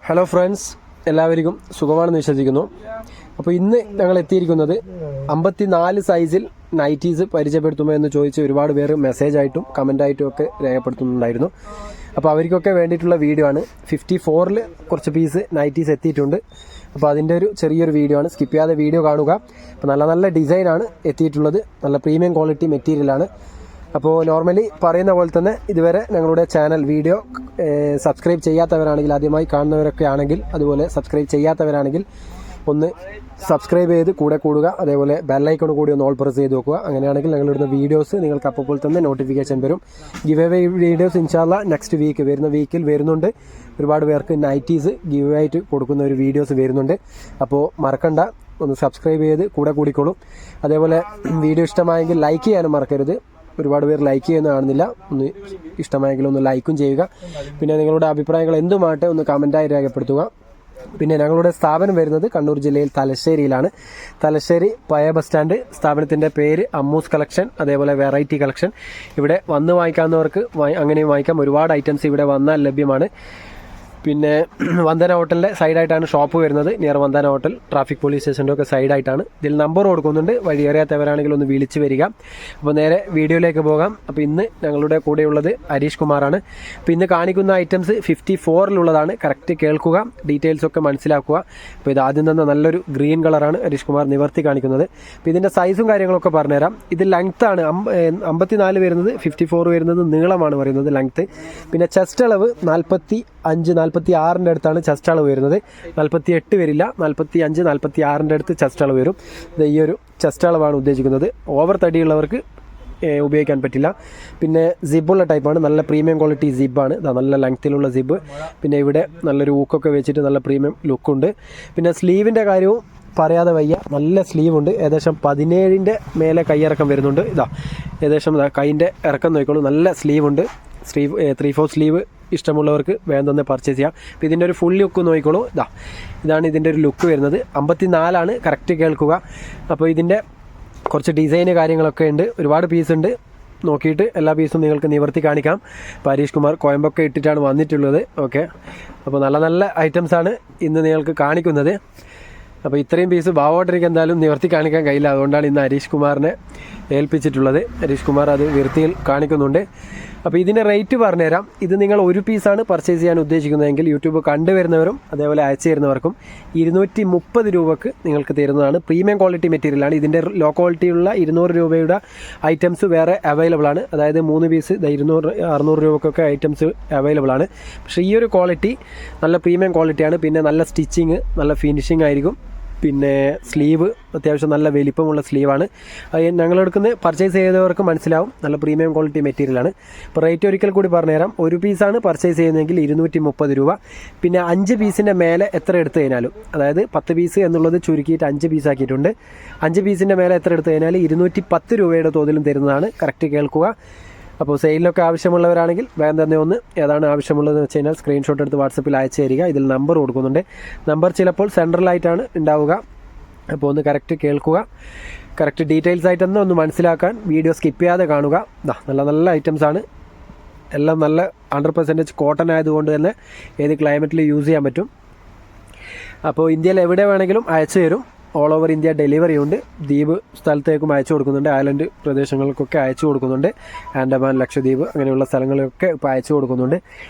Hello friends, എല്ലാവർക്കും സുഖമാണെന്ന് വിശ്വസിക്കുന്നു. അപ്പോൾ ഇന്ന് ഞങ്ങൾ എത്തിയിരിക്കുന്നത് 54 സൈസിൽ നൈറ്റീസ് പരിചയപ്പെടുത്തുമോ എന്ന് ചോദിച്ച് ഒരുപാട് പേര് മെസ്സേജായിട്ടും കമൻ്റായിട്ടും ഒക്കെ രേഖപ്പെടുത്തുന്നുണ്ടായിരുന്നു. അപ്പോൾ അവർക്കൊക്കെ വേണ്ടിയിട്ടുള്ള വീഡിയോ ആണ്. 54-ൽ കുറച്ച് പീസ് നൈറ്റീസ് എത്തിയിട്ടുണ്ട്. അപ്പോൾ അതിൻ്റെ ഒരു ചെറിയൊരു വീഡിയോ ആണ്. സ്കിപ്പ് ചെയ്യാതെ വീഡിയോ കാണുക. അപ്പോൾ നല്ല ഡിസൈനാണ് എത്തിയിട്ടുള്ളത്. നല്ല പ്രീമിയം ക്വാളിറ്റി മെറ്റീരിയലാണ്. അപ്പോൾ നോർമലി പറയുന്ന പോലെ തന്നെ ഇതുവരെ ഞങ്ങളുടെ ചാനൽ വീഡിയോ സബ്സ്ക്രൈബ് ചെയ്യാത്തവരാണെങ്കിൽ, ആദ്യമായി കാണുന്നവരൊക്കെ ആണെങ്കിൽ, അതുപോലെ സബ്സ്ക്രൈബ് ചെയ്യാത്തവരാണെങ്കിൽ ഒന്ന് സബ്സ്ക്രൈബ് ചെയ്ത് കൂടെ കൂടുക. അതേപോലെ ബെല്ലൈക്കൺ കൂടി ഒന്ന് ഓൾ പ്രസ് ചെയ്ത് വെക്കുക. അങ്ങനെയാണെങ്കിൽ ഞങ്ങളിടുന്ന വീഡിയോസ് നിങ്ങൾക്ക് അപ്പോൾ തന്നെ നോട്ടിഫിക്കേഷൻ വരും. ഗിവ് അവേ വീഡിയോസ് ഇൻഷാല്ല നെക്സ്റ്റ് വീക്ക് വരുന്ന വീക്കിൽ വരുന്നുണ്ട്. ഒരുപാട് പേർക്ക് നൈറ്റീസ് ഗിവ് അവേ ആയിട്ട് കൊടുക്കുന്ന ഒരു വീഡിയോസ് വരുന്നുണ്ട്. അപ്പോൾ മറക്കണ്ട, ഒന്ന് സബ്സ്ക്രൈബ് ചെയ്ത് കൂടെ കൂടിക്കോളും. അതേപോലെ വീഡിയോ ഇഷ്ടമായെങ്കിൽ ലൈക്ക് ചെയ്യാനും മറക്കരുത്. ഒരുപാട് പേർ ലൈക്ക് ചെയ്യുന്ന കാണുന്നില്ല. ഒന്ന് ഇഷ്ടമായെങ്കിൽ ഒന്ന് ലൈക്കും ചെയ്യുക. പിന്നെ നിങ്ങളുടെ അഭിപ്രായങ്ങൾ എന്തുമാട്ടെ ഒന്ന് കമൻറ്റായി രേഖപ്പെടുത്തുക. പിന്നെ ഞങ്ങളുടെ സ്ഥാപനം വരുന്നത് കണ്ണൂർ ജില്ലയിൽ തലശ്ശേരിയിലാണ്. തലശ്ശേരി പഴയ ബസ് സ്റ്റാൻഡ്. സ്ഥാപനത്തിൻ്റെ പേര് അമ്മൂസ് കളക്ഷൻ, അതേപോലെ വെറൈറ്റി കളക്ഷൻ. ഇവിടെ വന്ന് വാങ്ങിക്കാവുന്നവർക്ക് അങ്ങനെയും വാങ്ങിക്കാം. ഒരുപാട് ഐറ്റംസ് ഇവിടെ വന്നാൽ ലഭ്യമാണ്. പിന്നെ വന്ദന ഹോട്ടലിൻ്റെ സൈഡായിട്ടാണ് ഷോപ്പ് വരുന്നത്. Near Vandana hotel, traffic police സ്റ്റേഷൻ്റെ ഒക്കെ സൈഡായിട്ടാണ്. ഇതിൽ നമ്പർ കൊടുക്കുന്നുണ്ട്. വഴി അറിയാത്തവരാണെങ്കിൽ ഒന്ന് വിളിച്ച് വരിക. അപ്പോൾ നേരെ വീഡിയോയിലേക്ക് പോകാം. അപ്പോൾ ഇന്ന് ഞങ്ങളുടെ കൂടെയുള്ളത് ഹരീഷ് കുമാറാണ്. അപ്പോൾ ഇന്ന് കാണിക്കുന്ന ഐറ്റംസ് 54-ലുള്ളതാണ്. കറക്റ്റ് കേൾക്കുക, ഡീറ്റെയിൽസ് ഒക്കെ മനസ്സിലാക്കുക. അപ്പോൾ ഇത് ആദ്യം തന്നെ നല്ലൊരു ഗ്രീൻ കളറാണ് ഹരീഷ് കുമാർ നിവർത്തി കാണിക്കുന്നത്. അപ്പോൾ ഇതിൻ്റെ സൈസും കാര്യങ്ങളൊക്കെ പറഞ്ഞുതരാം. ഇത് ലെങ്ത്താണ് 54 വരുന്നത്, 54 വരുന്നത് നീളമാണ് പറയുന്നത് ലെങ്ത്ത്. പിന്നെ ചെസ്റ്റ് അളവ് 45-46 അടുത്താണ് ചെസ്റ്റ് അളവ് വരുന്നത്. 48 വരില്ല, 45, 46 അടുത്ത് ചെസ്റ്റ് അളവ് വരും. ഇത് ഈ ഒരു ചെസ്റ്റ് അളവാണ് ഉദ്ദേശിക്കുന്നത്. ഓവർ തടിയുള്ളവർക്ക് ഉപയോഗിക്കാൻ പറ്റില്ല. പിന്നെ സിബുള്ള ടൈപ്പാണ്. നല്ല പ്രീമിയം ക്വാളിറ്റി സിബാണ്. നല്ല ലെങ്ത്തിലുള്ള സിബ്. പിന്നെ ഇവിടെ നല്ലൊരു ഊക്കൊക്കെ വെച്ചിട്ട് നല്ല പ്രീമിയം ലുക്കുണ്ട്. പിന്നെ സ്ലീവിൻ്റെ കാര്യവും പറയാതെ വയ്യ. നല്ല സ്ലീവുണ്ട്. ഏകദേശം 17-ൻ്റെ മേലെ കൈയിറക്കം വരുന്നുണ്ട്. ഏകദേശം കൈൻ്റെ ഇറക്കം നോക്കിക്കോളൂ. നല്ല സ്ലീവുണ്ട്. 3/4 സ്ലീവ് ഇഷ്ടമുള്ളവർക്ക് വേഗം തന്നെ പർച്ചേസ് ചെയ്യാം. അപ്പോൾ ഇതിൻ്റെ ഒരു ഫുൾ ലുക്ക് നോക്കിക്കോളൂ. ഇതാണ് ഇതിൻ്റെ ഒരു ലുക്ക് വരുന്നത്. 54 കറക്റ്റ് കേൾക്കുക. അപ്പോൾ ഇതിൻ്റെ കുറച്ച് ഡിസൈന് കാര്യങ്ങളൊക്കെ ഉണ്ട്. ഒരുപാട് പീസ് ഉണ്ട്. നോക്കിയിട്ട് എല്ലാ പീസും നിങ്ങൾക്ക് നിവർത്തി കാണിക്കാം. ഹരീഷ് കുമാർ കോയമ്പൊക്കെ ഇട്ടിട്ടാണ് വന്നിട്ടുള്ളത്. ഓക്കെ, അപ്പോൾ നല്ല ഐറ്റംസാണ് ഇന്ന് നിങ്ങൾക്ക് കാണിക്കുന്നത്. അപ്പോൾ ഇത്രയും പീസ് ഭാവോട്ടരിക്ക് എന്തായാലും നിവർത്തി കാണിക്കാൻ കഴിയില്ല. അതുകൊണ്ടാണ് ഇന്ന് ഹരീഷ് കുമാറിനെ ഏൽപ്പിച്ചിട്ടുള്ളത്. ഹരീഷ് കുമാർ അത് വൃത്തിയിൽ കാണിക്കുന്നുണ്ട്. അപ്പോൾ ഇതിൻ്റെ റേറ്റ് പറഞ്ഞുതരാം. ഇത് നിങ്ങൾ ഒരു പീസാണ് പർച്ചേസ് ചെയ്യാൻ ഉദ്ദേശിക്കുന്നതെങ്കിൽ യൂട്യൂബ് കണ്ടുവരുന്നവരും അതേപോലെ അയച്ചു തരുന്നവർക്കും 230 രൂപക്ക് നിങ്ങൾക്ക് തരുന്നതാണ്. പ്രീമിയം ക്വാളിറ്റി മെറ്റീരിയലാണ്. ഇതിൻ്റെ ലോ ക്വാളിറ്റിയുള്ള 200 രൂപയുടെ ഐറ്റംസ് വേറെ അവൈലബിൾ ആണ്. അതായത് 3 പീസ് 200-600 രൂപക്കൊക്കെ ഐറ്റംസ് അവൈലബിൾ ആണ്. പക്ഷേ ഈ ഒരു ക്വാളിറ്റി നല്ല പ്രീമിയം ക്വാളിറ്റിയാണ്. പിന്നെ നല്ല സ്റ്റിച്ചിങ്, നല്ല ഫിനിഷിംഗ് ആയിരിക്കും. പിന്നെ സ്ലീവ് അത്യാവശ്യം നല്ല വലിപ്പമുള്ള സ്ലീവാണ്. ഞങ്ങളെടുക്കുന്ന പർച്ചേസ് ചെയ്തവർക്ക് മനസ്സിലാവും. നല്ല പ്രീമിയം ക്വാളിറ്റി മെറ്റീരിയലാണ്. ഇപ്പോൾ റേറ്റ് ഒരിക്കൽ കൂടി പറഞ്ഞുതരാം. ഒരു പീസാണ് പർച്ചേസ് ചെയ്യുന്നതെങ്കിൽ 230 രൂപ. പിന്നെ 5 പീസിൻ്റെ മേലെ എത്ര എടുത്തു കഴിഞ്ഞാലും, അതായത് 10 പീസ് എന്നുള്ളത് ചുരുക്കിയിട്ട് 5 പീസാക്കിയിട്ടുണ്ട്. 5 പീസിൻ്റെ മേലെ എത്ര എടുത്തു കഴിഞ്ഞാൽ 210 രൂപയുടെ തോതിലും തരുന്നതാണ്. കറക്റ്റ് കേൾക്കുക. അപ്പോൾ സെയിലിനൊക്കെ ആവശ്യമുള്ളവരാണെങ്കിൽ വേഗം തന്നെ ഒന്ന് ഏതാണ് ആവശ്യമുള്ളതെന്ന് വെച്ച് കഴിഞ്ഞാൽ സ്ക്രീൻഷോട്ട് എടുത്ത് വാട്സപ്പിൽ അയച്ചു തരിക. ഇതിൽ നമ്പർ കൊടുക്കുന്നുണ്ട്. നമ്പർ ചിലപ്പോൾ സെൻട്രലായിട്ടാണ് ഉണ്ടാവുക. അപ്പോൾ ഒന്ന് കറക്റ്റ് കേൾക്കുക. കറക്റ്റ് ഡീറ്റെയിൽസ് ആയിട്ട് തന്നെ ഒന്ന് മനസ്സിലാക്കാൻ വീഡിയോ സ്കിപ്പ് ചെയ്യാതെ കാണുക. നല്ല ഐറ്റംസാണ്. എല്ലാം നല്ല 100% കോട്ടൺ ആയതുകൊണ്ട് തന്നെ ഏത് ക്ലൈമറ്റിൽ യൂസ് ചെയ്യാൻ പറ്റും. അപ്പോൾ ഇന്ത്യയിൽ എവിടെ വേണമെങ്കിലും അയച്ചു തരും. ഓൾ ഓവർ ഇന്ത്യ ഡെലിവറി ഉണ്ട്. ദ്വീപ് സ്ഥലത്തേക്കും അയച്ചു കൊടുക്കുന്നുണ്ട്. ഐലൻഡ് പ്രദേശങ്ങൾക്കൊക്കെ അയച്ചു കൊടുക്കുന്നുണ്ട്. ആൻഡമാൻ, ലക്ഷദ്വീപ് അങ്ങനെയുള്ള സ്ഥലങ്ങളിലൊക്കെ ഇപ്പോൾ അയച്ചു കൊടുക്കുന്നുണ്ട്.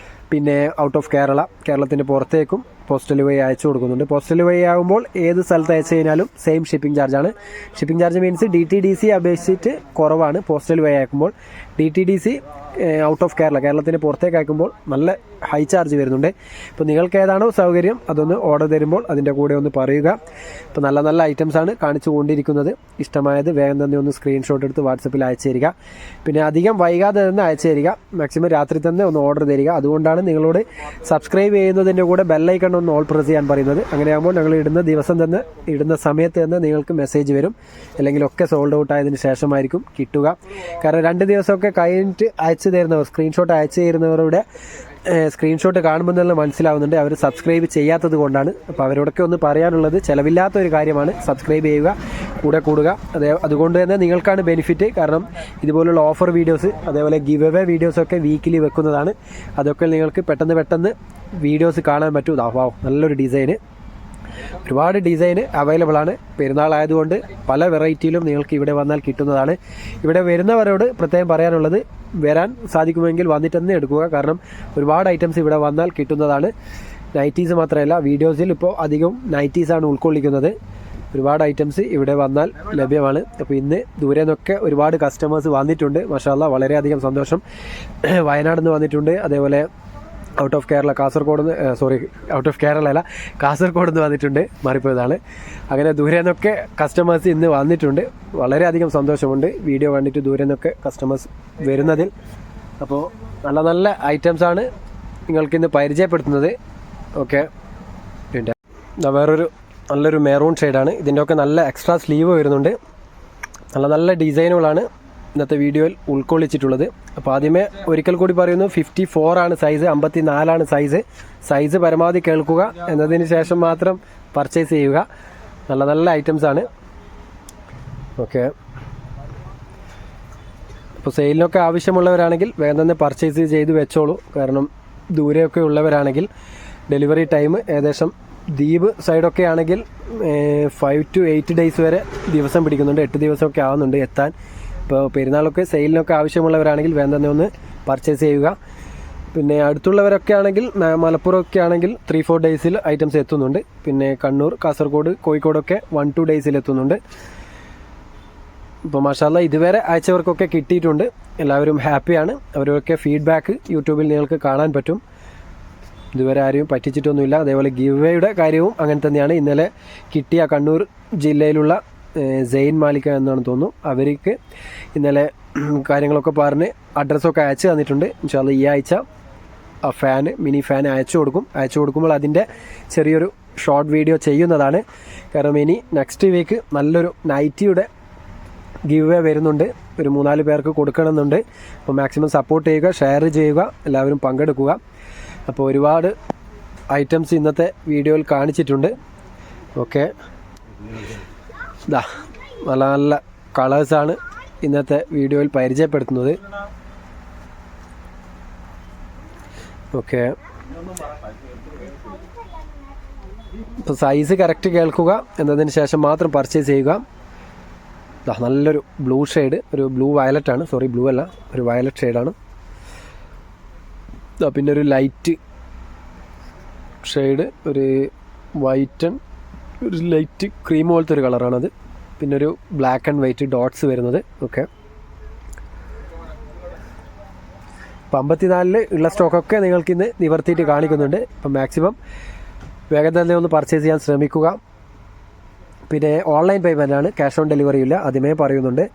പിന്നെ ഔട്ട് ഓഫ് കേരളത്തിൻ്റെ പുറത്തേക്കും പോസ്റ്റൽ വഴി അയച്ചു കൊടുക്കുന്നുണ്ട്. പോസ്റ്റൽ വഴി ആകുമ്പോൾ ഏത് സ്ഥലത്ത് അയച്ചു കഴിഞ്ഞാലും സെയിം ഷിപ്പിംഗ് ചാർജാണ്. ഷിപ്പിംഗ് ചാർജ് മീൻസ് DTDC അപേക്ഷിച്ചിട്ട് കുറവാണ്. പോസ്റ്റൽ വഴി അയക്കുമ്പോൾ DTDC ഔട്ട് ഓഫ് കേരളത്തിന് പുറത്തേക്ക് അയക്കുമ്പോൾ നല്ല ഹൈ ചാർജ് വരുന്നുണ്ട്. ഇപ്പോൾ നിങ്ങൾക്ക് ഏതാണോ സൗകര്യം അതൊന്ന് ഓർഡർ തരുമ്പോൾ അതിൻ്റെ കൂടെ ഒന്ന് പറയുക. ഇപ്പോൾ നല്ല ഐറ്റംസാണ് കാണിച്ചു കൊണ്ടിരിക്കുന്നത്. ഇഷ്ടമായത് വേഗം തന്നെ ഒന്ന് സ്ക്രീൻഷോട്ട് എടുത്ത് വാട്സപ്പിൽ അയച്ചു തരിക. പിന്നെ അധികം വൈകാതെ തന്നെ അയച്ചു തരിക. മാക്സിമം രാത്രി തന്നെ ഒന്ന് ഓർഡർ തരിക. അതുകൊണ്ടാണ് നിങ്ങളോട് സബ്സ്ക്രൈബ് ചെയ്യുന്നതിൻ്റെ കൂടെ ബെല്ലൈക്കൺ ഒന്ന് ഓൾ പ്രസ് ചെയ്യാൻ പറയുന്നത്. അങ്ങനെയാകുമ്പോൾ ഞങ്ങൾ ഇടുന്ന സമയത്ത് തന്നെ നിങ്ങൾക്ക് മെസ്സേജ് വരും. അല്ലെങ്കിൽ ഒക്കെ സോൾഡ് ഔട്ട് ആയതിനു ശേഷമായിരിക്കും കിട്ടുക. കാരണം 2 ദിവസമൊക്കെ കഴിഞ്ഞിട്ട് അയച്ചു തരുന്നവർ, സ്ക്രീൻഷോട്ട് അയച്ചു തരുന്നവരുടെ സ്ക്രീൻഷോട്ട് കാണുമ്പോൾ തന്നെ മനസ്സിലാവുന്നുണ്ട് അവർ സബ്സ്ക്രൈബ് ചെയ്യാത്തത് കൊണ്ടാണ്. അപ്പോൾ അവരോടൊക്കെ ഒന്ന് പറയാനുള്ളത് ചിലവില്ലാത്തൊരു കാര്യമാണ്. സബ്സ്ക്രൈബ് ചെയ്യുക. കൂടെ കൂടുക. അതുകൊണ്ട് തന്നെ നിങ്ങൾക്കാണ് ബെനിഫിറ്റ്. കാരണം ഇതുപോലുള്ള ഓഫർ വീഡിയോസ് അതേപോലെ ഗിവ് അവേ വീഡിയോസൊക്കെ വീക്കിലി വെക്കുന്നതാണ്. അതൊക്കെ നിങ്ങൾക്ക് പെട്ടെന്ന് വീഡിയോസ് കാണാൻ പറ്റും. വാവ്, നല്ലൊരു ഡിസൈന്, ഒരുപാട് ഡിസൈന് അവൈലബിൾ ആണ്. പെരുന്നാളായതുകൊണ്ട് പല വെറൈറ്റിയിലും നിങ്ങൾക്ക് ഇവിടെ വന്നാൽ കിട്ടുന്നതാണ്. ഇവിടെ വരുന്നവരോട് പ്രത്യേകം പറയാനുള്ളത്, വരാൻ സാധിക്കുമെങ്കിൽ വന്നിട്ട് തന്നെ എടുക്കുക. കാരണം ഒരുപാട് ഐറ്റംസ് ഇവിടെ വന്നാൽ കിട്ടുന്നതാണ്. നൈറ്റീസ് മാത്രമല്ല, വീഡിയോസിൽ ഇപ്പോൾ അധികം നൈറ്റീസാണ് ഉൾക്കൊള്ളിക്കുന്നത്. ഒരുപാട് ഐറ്റംസ് ഇവിടെ വന്നാൽ ലഭ്യമാണ്. അപ്പോൾ ഇന്ന് ദൂരെ നിന്നൊക്കെ ഒരുപാട് കസ്റ്റമേഴ്സ് വന്നിട്ടുണ്ട്. മാഷാഅല്ലാഹ്, വളരെയധികം സന്തോഷം. വയനാട് നിന്ന് വന്നിട്ടുണ്ട്, അതേപോലെ ഔട്ട് ഓഫ് കേരള കാസർഗോഡ് നിന്ന് വന്നിട്ടുണ്ട്, മാറിപ്പോയതാണ്. അങ്ങനെ ദൂരെ നിന്നൊക്കെ കസ്റ്റമേഴ്സ് ഇന്ന് വന്നിട്ടുണ്ട്. വളരെയധികം സന്തോഷമുണ്ട് വീഡിയോ കണ്ടിട്ട് ദൂരെ നിന്നൊക്കെ കസ്റ്റമേഴ്സ് വരുന്നതിൽ. അപ്പോൾ നല്ല ഐറ്റംസാണ് നിങ്ങൾക്കിന്ന് പരിചയപ്പെടുത്തുന്നത്. ഓക്കെ, പിന്നെ വേറൊരു നല്ലൊരു മെറൂൺ ഷെയ്ഡാണ്. ഇതിൻ്റെയൊക്കെ നല്ല എക്സ്ട്രാ സ്ലീവ് വരുന്നുണ്ട്. നല്ല ഡിസൈനുകളാണ് ഇന്നത്തെ വീഡിയോയിൽ ഉൾക്കൊള്ളിച്ചിട്ടുള്ളത്. അപ്പോൾ ആദ്യമേ ഒരിക്കൽ കൂടി പറയുന്നു, 54 ആണ് സൈസ്, 54 സൈസ് പരമാവധി കേൾക്കുക, എന്നതിന് ശേഷം മാത്രം പർച്ചേസ് ചെയ്യുക. നല്ല ഐറ്റംസാണ്. ഓക്കെ, അപ്പോൾ സെയിലിനൊക്കെ ആവശ്യമുള്ളവരാണെങ്കിൽ വേഗം തന്നെ പർച്ചേസ് ചെയ്ത് വെച്ചോളൂ. കാരണം ദൂരെയൊക്കെ ഉള്ളവരാണെങ്കിൽ ഡെലിവറി ടൈം ഏകദേശം ദ്വീപ് സൈഡൊക്കെ ആണെങ്കിൽ 5 to 8 ഡേയ്സ് വരെ ദിവസം പിടിക്കുന്നുണ്ട്. 8 ദിവസമൊക്കെ ആവുന്നുണ്ട് എത്താൻ. ഇപ്പോൾ പെരുന്നാളൊക്കെ സെയിലിനൊക്കെ ആവശ്യമുള്ളവരാണെങ്കിൽ വേഗം തന്നെ ഒന്ന് പർച്ചേസ് ചെയ്യുക. പിന്നെ അടുത്തുള്ളവരൊക്കെ ആണെങ്കിൽ, മലപ്പുറമൊക്കെ ആണെങ്കിൽ 3-4 ഡേയ്സിൽ ഐറ്റംസ് എത്തുന്നുണ്ട്. പിന്നെ കണ്ണൂർ, കാസർഗോഡ്, കോഴിക്കോടൊക്കെ 1-2 ഡേയ്സിൽ എത്തുന്നുണ്ട്. ഇപ്പോൾ മാഷാഅല്ലാഹ് ഇതുവരെ അയച്ചവർക്കൊക്കെ കിട്ടിയിട്ടുണ്ട്. എല്ലാവരും ഹാപ്പിയാണ്. അവരൊക്കെ ഫീഡ്ബാക്ക് യൂട്യൂബിൽ നിങ്ങൾക്ക് കാണാൻ പറ്റും. ഇതുവരെ ആരെയും പറ്റിച്ചിട്ടൊന്നുമില്ല. അതേപോലെ ഗിവ് വേയുടെ കാര്യവും അങ്ങനെ തന്നെയാണ്. ഇന്നലെ കിട്ടിയ കണ്ണൂർ ജില്ലയിലുള്ള സെയിൻ മാലിക്ക എന്നാണ് തോന്നുന്നു, അവർക്ക് ഇന്നലെ കാര്യങ്ങളൊക്കെ പറഞ്ഞ് അഡ്രസ്സൊക്കെ അയച്ചു തന്നിട്ടുണ്ട്. ഇൻഷാല്ലാഹ് ഈ ആഴ്ച ആ മിനി ഫാൻ അയച്ചു കൊടുക്കുമ്പോൾ അതിൻ്റെ ചെറിയൊരു ഷോർട്ട് വീഡിയോ ചെയ്യുന്നതാണ്. കാരണം ഇനി നെക്സ്റ്റ് വീക്ക് നല്ലൊരു നൈറ്റിയുടെ ഗിവ് വേ വരുന്നുണ്ട്. ഒരു 3-4 പേർക്ക് കൊടുക്കണമെന്നുണ്ട്. അപ്പോൾ മാക്സിമം സപ്പോർട്ട് ചെയ്യുക, ഷെയർ ചെയ്യുക, എല്ലാവരും പങ്കെടുക്കുക. അപ്പോൾ ഒരുപാട് ഐറ്റംസ് ഇന്നത്തെ വീഡിയോയിൽ കാണിച്ചിട്ടുണ്ട്. ഓക്കെ, നല്ല കളേഴ്സാണ് ഇന്നത്തെ വീഡിയോയിൽ പരിചയപ്പെടുത്തുന്നത്. ഓക്കെ, ഇപ്പോൾ സൈസ് കറക്റ്റ് കേൾക്കുക, എന്നതിന് ശേഷം മാത്രം പർച്ചേസ് ചെയ്യുക. നല്ലൊരു ബ്ലൂ ഷെയ്ഡ്, ഒരു ബ്ലൂ വയലറ്റാണ്, ബ്ലൂ അല്ല, ഒരു വയലറ്റ് ഷെയ്ഡാണ്. പിന്നെ ഒരു ലൈറ്റ് ഷെയ്ഡ്, ഒരു വൈറ്റ് ആൻഡ് ഒരു ലൈറ്റ് ക്രീം പോലത്തെ ഒരു കളറാണത്. പിന്നെ ഒരു ബ്ലാക്ക് ആൻഡ് വൈറ്റ് ഡോട്ട്സ് വരുന്നത്. ഓക്കെ, ഇപ്പം 54 ഉള്ള സ്റ്റോക്കൊക്കെ നിങ്ങൾക്കിന്ന് നിവർത്തിയിട്ട് കാണിക്കുന്നുണ്ട്. അപ്പം മാക്സിമം വേഗം തന്നെ ഒന്ന് പർച്ചേസ് ചെയ്യാൻ ശ്രമിക്കുക. പിന്നെ ഓൺലൈൻ പേയ്മെൻ്റ് ആണ്, ക്യാഷ് ഓൺ ഡെലിവറി ഇല്ല, ആദ്യമേ പറയുന്നുണ്ട്.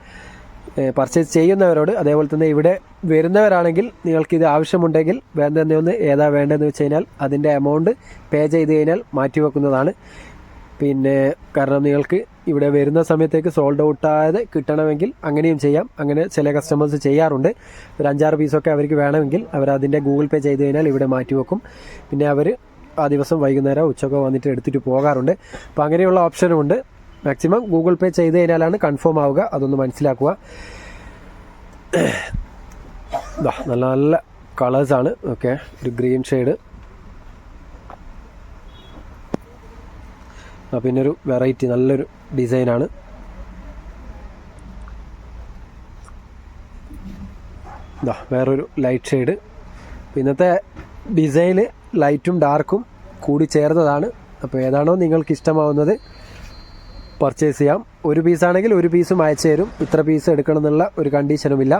പർച്ചേസ് ചെയ്യുന്നവരോട്, അതേപോലെ തന്നെ ഇവിടെ വരുന്നവരാണെങ്കിൽ നിങ്ങൾക്കിത് ആവശ്യമുണ്ടെങ്കിൽ വേഗം തന്നെ ഒന്ന് ഏതാ വേണ്ടതെന്ന് വെച്ച് കഴിഞ്ഞാൽ അതിൻ്റെ എമൗണ്ട് പേ ചെയ്ത് കഴിഞ്ഞാൽ മാറ്റി വെക്കുന്നതാണ്. പിന്നെ കാരണം നിങ്ങൾക്ക് ഇവിടെ വരുന്ന സമയത്തേക്ക് സോൾഡ് ഔട്ടായത് കിട്ടണമെങ്കിൽ അങ്ങനെയും ചെയ്യാം. അങ്ങനെ ചില കസ്റ്റമേഴ്സ് ചെയ്യാറുണ്ട്. ഒരു 5-6 പീസൊക്കെ അവർക്ക് വേണമെങ്കിൽ അവരതിൻ്റെ ഗൂഗിൾ പേ ചെയ്ത് കഴിഞ്ഞാൽ ഇവിടെ മാറ്റി വെക്കും. പിന്നെ അവർ ആ ദിവസം വൈകുന്നേരം ഉച്ചക്കോ വന്നിട്ട് എടുത്തിട്ട് പോകാറുണ്ട്. അപ്പോൾ അങ്ങനെയുള്ള ഓപ്ഷനും ഉണ്ട്. മാക്സിമം ഗൂഗിൾ പേ ചെയ്ത് കഴിഞ്ഞാലാണ് കൺഫേം ആവുക, അതൊന്ന് മനസ്സിലാക്കുക. നല്ല കളേഴ്സാണ്. ഓക്കെ, ഒരു ഗ്രീൻ ഷെയ്ഡ്, പിന്നെ ഒരു വെറൈറ്റി നല്ലൊരു ഡിസൈനാണ്. വേറൊരു ലൈറ്റ് ഷെയ്ഡ്. ഇന്നത്തെ ഡിസൈന് ലൈറ്റും ഡാർക്കും കൂടി ചേർന്നതാണ്. അപ്പോൾ ഏതാണോ നിങ്ങൾക്ക് ഇഷ്ടമാവുന്നത് പർച്ചേസ് ചെയ്യാം. ഒരു പീസാണെങ്കിൽ ഒരു പീസും അയച്ചു തരും. ഇത്ര പീസ് എടുക്കണം എന്നുള്ള ഒരു കണ്ടീഷനുമില്ല.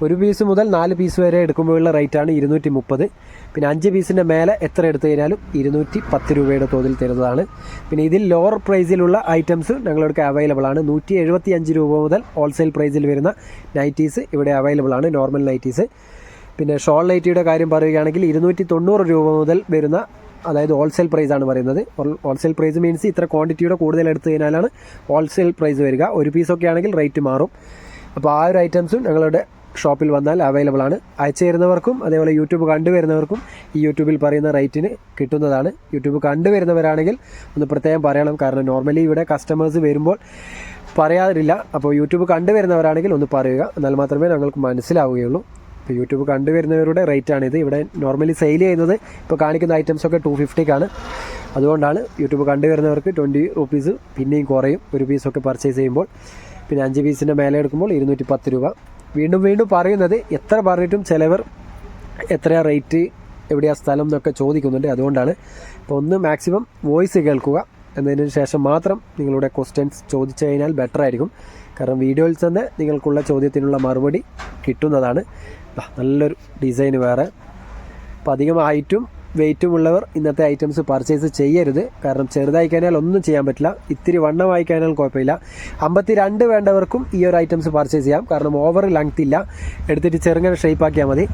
ഒരു പീസ് മുതൽ 4 പീസ് വരെ എടുക്കുമ്പോഴുള്ള റേറ്റാണ് 230. പിന്നെ 5 പീസിൻ്റെ മേലെ എത്ര എടുത്തു കഴിഞ്ഞാലും 210 രൂപയുടെ തോതിൽ തരുന്നതാണ്. പിന്നെ ഇതിൽ ലോവർ പ്രൈസിലുള്ള ഐറ്റംസ് ഞങ്ങളുടെ അവൈലബിൾ ആണ്. 175 രൂപ മുതൽ ഹോൾസെയിൽ പ്രൈസിൽ വരുന്ന നൈറ്റീസ് ഇവിടെ അവൈലബിൾ ആണ്, നോർമൽ നൈറ്റീസ്. പിന്നെ ഷോൾ നൈറ്റിയുടെ കാര്യം പറയുകയാണെങ്കിൽ 290 രൂപ മുതൽ വരുന്ന, അതായത് ഹോൾസെയിൽ പ്രൈസാണ് പറയുന്നത്. ഹോൾസെയിൽ പ്രൈസ് മീൻസ് ഇത്ര ക്വാണ്ടിറ്റിയുടെ കൂടുതൽ എടുത്തു കഴിഞ്ഞാലാണ് ഹോൾസെയിൽ പ്രൈസ് വരിക. ഒരു പീസൊക്കെ ആണെങ്കിൽ റേറ്റ് മാറും. അപ്പോൾ ആ ഒരു ഐറ്റംസും ഞങ്ങളുടെ ഷോപ്പിൽ വന്നാൽ അവൈലബിൾ ആണ്. അയച്ചു തരുന്നവർക്കും അതേപോലെ യൂട്യൂബ് കണ്ടുവരുന്നവർക്കും ഈ യൂട്യൂബിൽ പറയുന്ന റേറ്റിന് കിട്ടുന്നതാണ്. യൂട്യൂബ് കണ്ടുവരുന്നവരാണെങ്കിൽ ഒന്ന് പ്രത്യേകം പറയണം. കാരണം നോർമലി ഇവിടെ കസ്റ്റമേഴ്സ് വരുമ്പോൾ പറയാറില്ല. അപ്പോൾ യൂട്യൂബ് കണ്ടുവരുന്നവരാണെങ്കിൽ ഒന്ന് പറയുക, എന്നാൽ മാത്രമേ ഞങ്ങൾക്ക് മനസ്സിലാവുകയുള്ളൂ. ഇപ്പോൾ യൂട്യൂബ് കണ്ടുവരുന്നവരുടെ റേറ്റാണിത്. ഇവിടെ നോർമലി സെയിൽ ചെയ്യുന്നത് ഇപ്പോൾ കാണിക്കുന്ന ഐറ്റംസൊക്കെ 250ക്കാണ്. അതുകൊണ്ടാണ് യൂട്യൂബ് കണ്ടുവരുന്നവർക്ക് 20 റുപ്പീസ് പിന്നെയും കുറയും ഒരു പീസൊക്കെ പർച്ചേസ് ചെയ്യുമ്പോൾ. പിന്നെ 5 പീസിൻ്റെ മേലെ എടുക്കുമ്പോൾ 210 രൂപ. വീണ്ടും പറയുന്നത്, എത്ര പറഞ്ഞിട്ടും ചിലവർ എത്രയാണ് റേറ്റ്, എവിടെയാണ് സ്ഥലം എന്നൊക്കെ ചോദിക്കുന്നുണ്ട്. അതുകൊണ്ടാണ് അപ്പോൾ ഒന്ന് മാക്സിമം വോയിസ് കേൾക്കുക, എന്നതിന് ശേഷം മാത്രം നിങ്ങളുടെ ക്വസ്റ്റ്യൻസ് ചോദിച്ചു കഴിഞ്ഞാൽ ബെറ്റർ ആയിരിക്കും. കാരണം വീഡിയോയിൽ തന്നെ നിങ്ങൾക്കുള്ള ചോദ്യത്തിനുള്ള മറുപടി കിട്ടുന്നതാണ്. നല്ലൊരു ഡിസൈൻ വേറെ. അപ്പോൾ അധികം ഹൈറ്റും വെയിറ്റും ഉള്ളവർ ഇന്നത്തെ ഐറ്റംസ് പർച്ചേസ് ചെയ്യരുത്. കാരണം ചെറുതായി കഴിഞ്ഞാൽ ഒന്നും ചെയ്യാൻ പറ്റില്ല, ഇത്തിരി വണ്ണമായി കഴിഞ്ഞാൽ കുഴപ്പമില്ല. 52 വേണ്ടവർക്കും ഈ ഒരു ഐറ്റംസ് പർച്ചേസ് ചെയ്യാം. കാരണം ഓവർ ലെങ്ത് ഇല്ല, എടുത്തിട്ട് ചെറുങ്ങനെ ഷേപ്പാക്കിയാൽ മതി.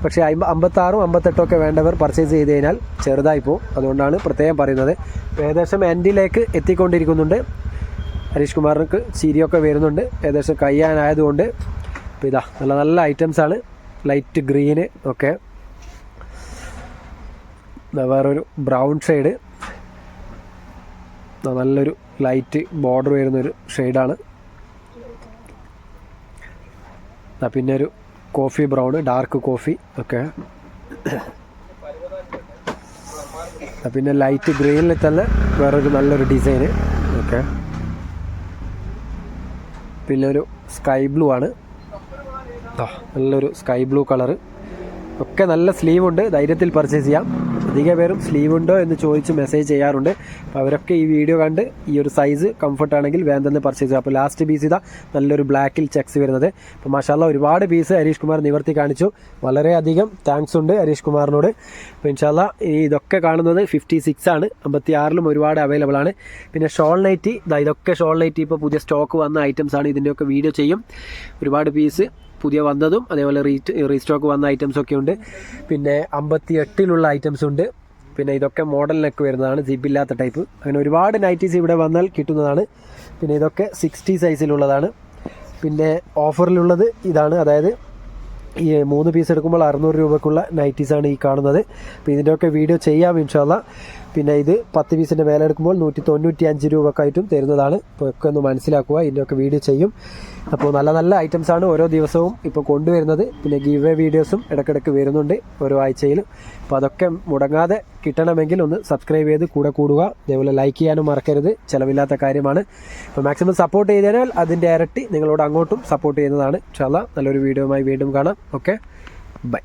പക്ഷേ 56ഉം 58ഒക്കെ വേണ്ടവർ പർച്ചേസ് ചെയ്ത് കഴിഞ്ഞാൽ ചെറുതായി പോകും. അതുകൊണ്ടാണ് പ്രത്യേകം പറയുന്നത്. ഏകദേശം എൻഡിലേക്ക് എത്തിക്കൊണ്ടിരിക്കുന്നുണ്ട്. ഹരീഷ് കുമാറിന് ചിരിയൊക്കെ വരുന്നുണ്ട്, ഏകദേശം കഴിയാനായതുകൊണ്ട്. അപ്പോൾ ഇതാ നല്ല ഐറ്റംസാണ്. ലൈറ്റ് ഗ്രീന് ഒക്കെ, വേറൊരു ബ്രൗൺ ഷെയ്ഡ്, നല്ലൊരു ലൈറ്റ് ബോർഡർ വരുന്നൊരു ഷെയ്ഡാണ്. പിന്നെ ഒരു കോഫി ബ്രൗൺ, ഡാർക്ക് കോഫി ഒക്കെ. പിന്നെ ലൈറ്റ് ഗ്രീനിൽ തന്നെ വേറൊരു നല്ലൊരു ഡിസൈന് ഒക്കെ. പിന്നെ ഒരു സ്കൈ ബ്ലൂ ആണ്, നല്ലൊരു സ്കൈ ബ്ലൂ കളറ് ഒക്കെ. നല്ല സ്ലീവ് ഉണ്ട്, ധൈര്യത്തിൽ പർച്ചേസ് ചെയ്യാം. അധിക പേരും സ്ലീവ് ഉണ്ടോ എന്ന് ചോദിച്ച് മെസ്സേജ് ചെയ്യാറുണ്ട്. അപ്പോൾ അവരൊക്കെ ഈ വീഡിയോ കണ്ട് ഈ ഒരു സൈസ് കംഫർട്ട് ആണെങ്കിൽ വേഗം തന്നെ പർച്ചേസ് ചെയ്യാം. അപ്പോൾ ലാസ്റ്റ് പീസ് ഇതാ നല്ലൊരു ബ്ലാക്കിൽ ചെക്സ് വരുന്നത്. അപ്പോൾ മാഷാല്ലാ ഒരുപാട് പീസ് ഹരീഷ് കുമാർ നിവർത്തി കാണിച്ചു. വളരെയധികം താങ്ക്സ് ഉണ്ട് ഹരീഷ് കുമാറിനോട്. അപ്പോൾ ഇൻഷാല്ലാ ഇതൊക്കെ കാണുന്നത് 56 ആണ്. 56ലും ഒരുപാട് അവൈലബിൾ ആണ്. പിന്നെ ഷോൾ നൈറ്റി, ഇതൊക്കെ ഷോൾ നൈറ്റി ഇപ്പോൾ പുതിയ സ്റ്റോക്ക് വന്ന ഐറ്റംസ് ആണ്. ഇതിൻ്റെയൊക്കെ വീഡിയോ ചെയ്യും. ഒരുപാട് പീസ് പുതിയ വന്നതും അതേപോലെ റീസ്റ്റോക്ക് വന്ന ഐറ്റംസൊക്കെ ഉണ്ട്. പിന്നെ 58ലുള്ള ഐറ്റംസ് ഉണ്ട്. പിന്നെ ഇതൊക്കെ മോഡലിനൊക്കെ വരുന്നതാണ്, ജിബില്ലാത്ത ടൈപ്പ്. അങ്ങനെ ഒരുപാട് നൈറ്റീസ് ഇവിടെ വന്നാൽ കിട്ടുന്നതാണ്. പിന്നെ ഇതൊക്കെ 60 സൈസിലുള്ളതാണ്. പിന്നെ ഓഫറിലുള്ളത് ഇതാണ്, അതായത് ഈ 3 പീസ് എടുക്കുമ്പോൾ 600 രൂപക്കുള്ള നൈറ്റീസാണ് ഈ കാണുന്നത്. അപ്പോൾ ഇതിൻ്റെയൊക്കെ വീഡിയോ ചെയ്യാം ഇൻഷാല്ലാ. പിന്നെ ഇത് 10 പീസിൻ്റെ മേലെ എടുക്കുമ്പോൾ 195 രൂപക്കായിട്ടും തരുന്നതാണ്. അപ്പോൾ ഒക്കെ ഒന്ന് മനസ്സിലാക്കുക, ഇതിൻ്റെയൊക്കെ വീഡിയോ ചെയ്യും. അപ്പോൾ നല്ല ഐറ്റംസാണ് ഓരോ ദിവസവും ഇപ്പോൾ കൊണ്ടുവരുന്നത്. പിന്നെ ഗീവ് അവേ വീഡിയോസും ഇടയ്ക്കിടയ്ക്ക് വരുന്നുണ്ട് ഓരോ ആഴ്ചയിലും. അപ്പോൾ അതൊക്കെ മുടങ്ങാതെ കിട്ടണമെങ്കിൽ ഒന്ന് സബ്സ്ക്രൈബ് ചെയ്ത് കൂടെ കൂടുക. അതേപോലെ ലൈക്ക് ചെയ്യാനും മറക്കരുത്, ചിലവില്ലാത്ത കാര്യമാണ്. അപ്പോൾ മാക്സിമം സപ്പോർട്ട് ചെയ്തതിനാൽ അതിൻ്റെ ഇരട്ടി നിങ്ങളോട് അങ്ങോട്ടും സപ്പോർട്ട് ചെയ്യുന്നതാണ്. ഇൻഷാല്ലാ നല്ലൊരു വീഡിയോയുമായി വീണ്ടും കാണാം. Okay, by.